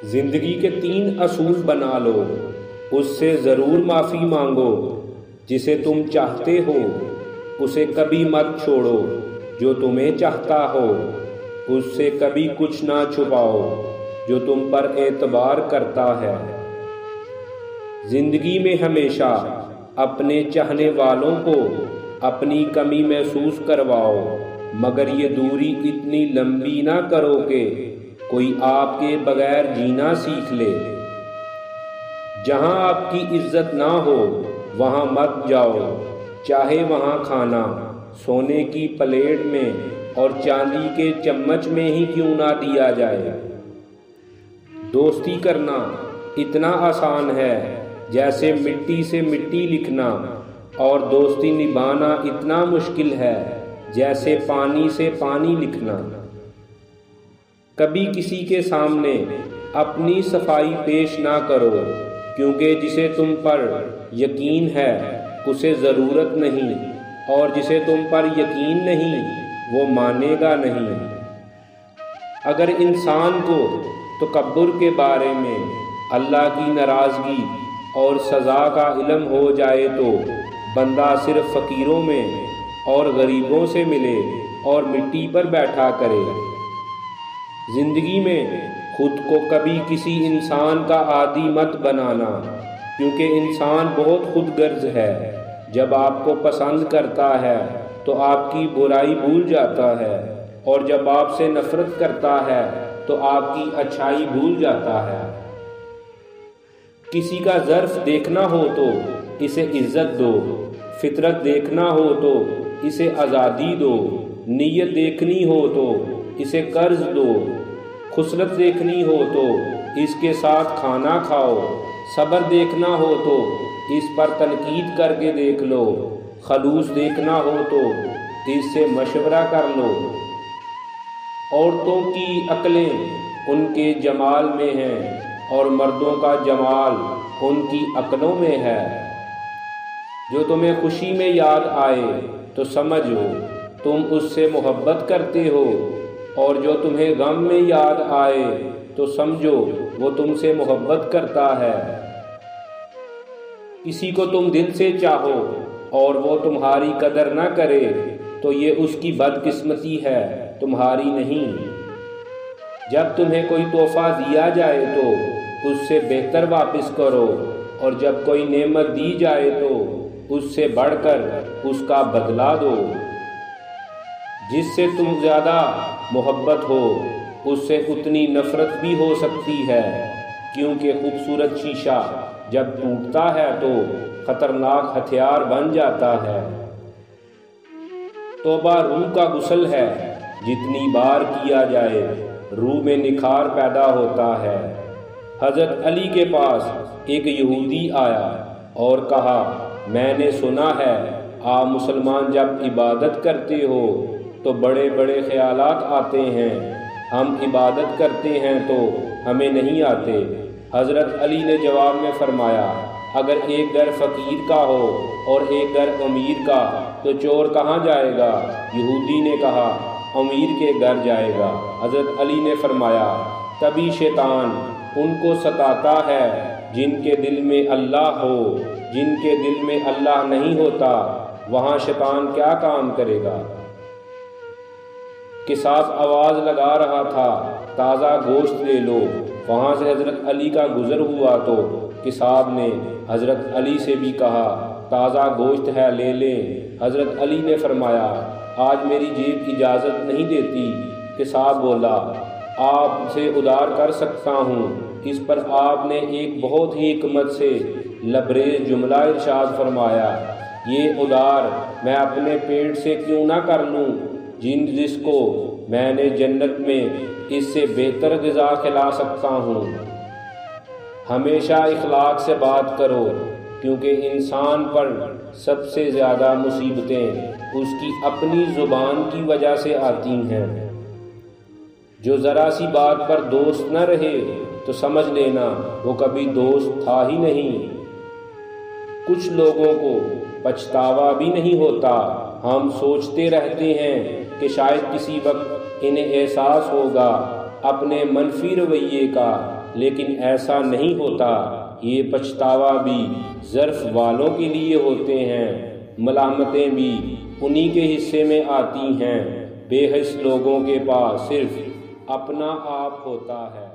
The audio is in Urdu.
زندگی کے 3 اصول بنا لو، اس سے ضرور معافی مانگو۔ جسے تم چاہتے ہو اسے کبھی مت چھوڑو، جو تمہیں چاہتا ہو اس سے کبھی کچھ نہ چھپاؤ، جو تم پر اعتبار کرتا ہے۔ زندگی میں ہمیشہ اپنے چاہنے والوں کو اپنی کمی محسوس کرواؤ، مگر یہ دوری اتنی لمبی نہ کرو کہ کوئی آپ کے بغیر جینا سیکھ لے۔ جہاں آپ کی عزت نہ ہو وہاں مت جاؤ، چاہے وہاں کھانا سونے کی پلیٹ میں اور چاندی کے چمچ میں ہی کیوں نہ دیا جائے۔ دوستی کرنا اتنا آسان ہے جیسے مٹی سے مٹی لکھنا، اور دوستی نبھانا اتنا مشکل ہے جیسے پانی سے پانی لکھنا۔ کبھی کسی کے سامنے اپنی صفائی پیش نہ کرو، کیونکہ جسے تم پر یقین ہے اسے ضرورت نہیں، اور جسے تم پر یقین نہیں وہ مانے گا نہیں۔ اگر انسان کو تکبر کے بارے میں اللہ کی ناراضگی اور سزا کا علم ہو جائے تو بندہ صرف فقیروں میں اور غریبوں سے ملے اور مٹی پر بیٹھا کرے۔ زندگی میں خود کو کبھی کسی انسان کا عادی مت بنانا، کیونکہ انسان بہت خود غرض ہے۔ جب آپ کو پسند کرتا ہے تو آپ کی برائی بھول جاتا ہے، اور جب آپ سے نفرت کرتا ہے تو آپ کی اچھائی بھول جاتا ہے۔ کسی کا ظرف دیکھنا ہو تو اسے عزت دو، فطرت دیکھنا ہو تو اسے آزادی دو، نیت دیکھنی ہو تو اسے قرض دو، خصلت دیکھنی ہو تو اس کے ساتھ کھانا کھاؤ، صبر دیکھنا ہو تو اس پر تنقید کر کے دیکھ لو، خلوص دیکھنا ہو تو اس سے مشورہ کر لو۔ عورتوں کی عقلیں ان کے جمال میں ہیں، اور مردوں کا جمال ان کی عقلوں میں ہے۔ جو تمہیں خوشی میں یاد آئے تو سمجھو تم اس سے محبت کرتے ہو، اور جو تمہیں غم میں یاد آئے تو سمجھو وہ تم سے محبت کرتا ہے۔ کسی کو تم دل سے چاہو اور وہ تمہاری قدر نہ کرے تو یہ اس کی بدقسمتی ہے، تمہاری نہیں۔ جب تمہیں کوئی تحفہ دیا جائے تو اس سے بہتر واپس کرو، اور جب کوئی نعمت دی جائے تو اس سے بڑھ کر اس کا بدلہ دو۔ جس سے تم زیادہ محبت ہو اس سے اتنی نفرت بھی ہو سکتی ہے، کیونکہ خوبصورت شیشہ جب ٹوٹتا ہے تو خطرناک ہتھیار بن جاتا ہے۔ توبہ روح کا غسل ہے، جتنی بار کیا جائے روح میں نکھار پیدا ہوتا ہے۔ حضرت علی کے پاس ایک یہودی آیا اور کہا، میں نے سنا ہے آپ مسلمان جب عبادت کرتے ہو تو بڑے بڑے خیالات آتے ہیں، ہم عبادت کرتے ہیں تو ہمیں نہیں آتے۔ حضرت علی نے جواب میں فرمایا، اگر ایک گھر فقیر کا ہو اور ایک گھر امیر کا تو چور کہاں جائے گا؟ یہودی نے کہا، امیر کے گھر جائے گا۔ حضرت علی نے فرمایا، تبھی شیطان ان کو ستاتا ہے جن کے دل میں اللہ ہو، جن کے دل میں اللہ نہیں ہوتا وہاں شیطان کیا کام کرے گا؟ قصاص آواز لگا رہا تھا، تازہ گوشت لے لو۔ وہاں سے حضرت علی کا گزر ہوا تو قصاب نے حضرت علی سے بھی کہا، تازہ گوشت ہے لے لیں۔ حضرت علی نے فرمایا، آج میری جیب اجازت نہیں دیتی۔ قصاب بولا، آپ سے ادھار کر سکتا ہوں۔ اس پر آپ نے ایک بہت ہی حکمت سے لبریز جملہ ارشاد فرمایا، یہ ادھار میں اپنے پیٹ سے کیوں نہ کر لوں، جس کو میں نے جنت میں اس سے بہتر غذا کھلا سکتا ہوں۔ ہمیشہ اخلاق سے بات کرو، کیونکہ انسان پر سب سے زیادہ مصیبتیں اس کی اپنی زبان کی وجہ سے آتی ہیں۔ جو ذرا سی بات پر دوست نہ رہے تو سمجھ لینا وہ کبھی دوست تھا ہی نہیں۔ کچھ لوگوں کو پچھتاوا بھی نہیں ہوتا، ہم سوچتے رہتے ہیں کہ شاید کسی وقت انہیں احساس ہوگا اپنے منفی رویے کا، لیکن ایسا نہیں ہوتا، یہ پچھتاوا بھی ظرف والوں کے لیے ہوتے ہیں، ملامتیں بھی انہی کے حصے میں آتی ہیں۔ بے حس لوگوں کے پاس صرف اپنا آپ ہوتا ہے۔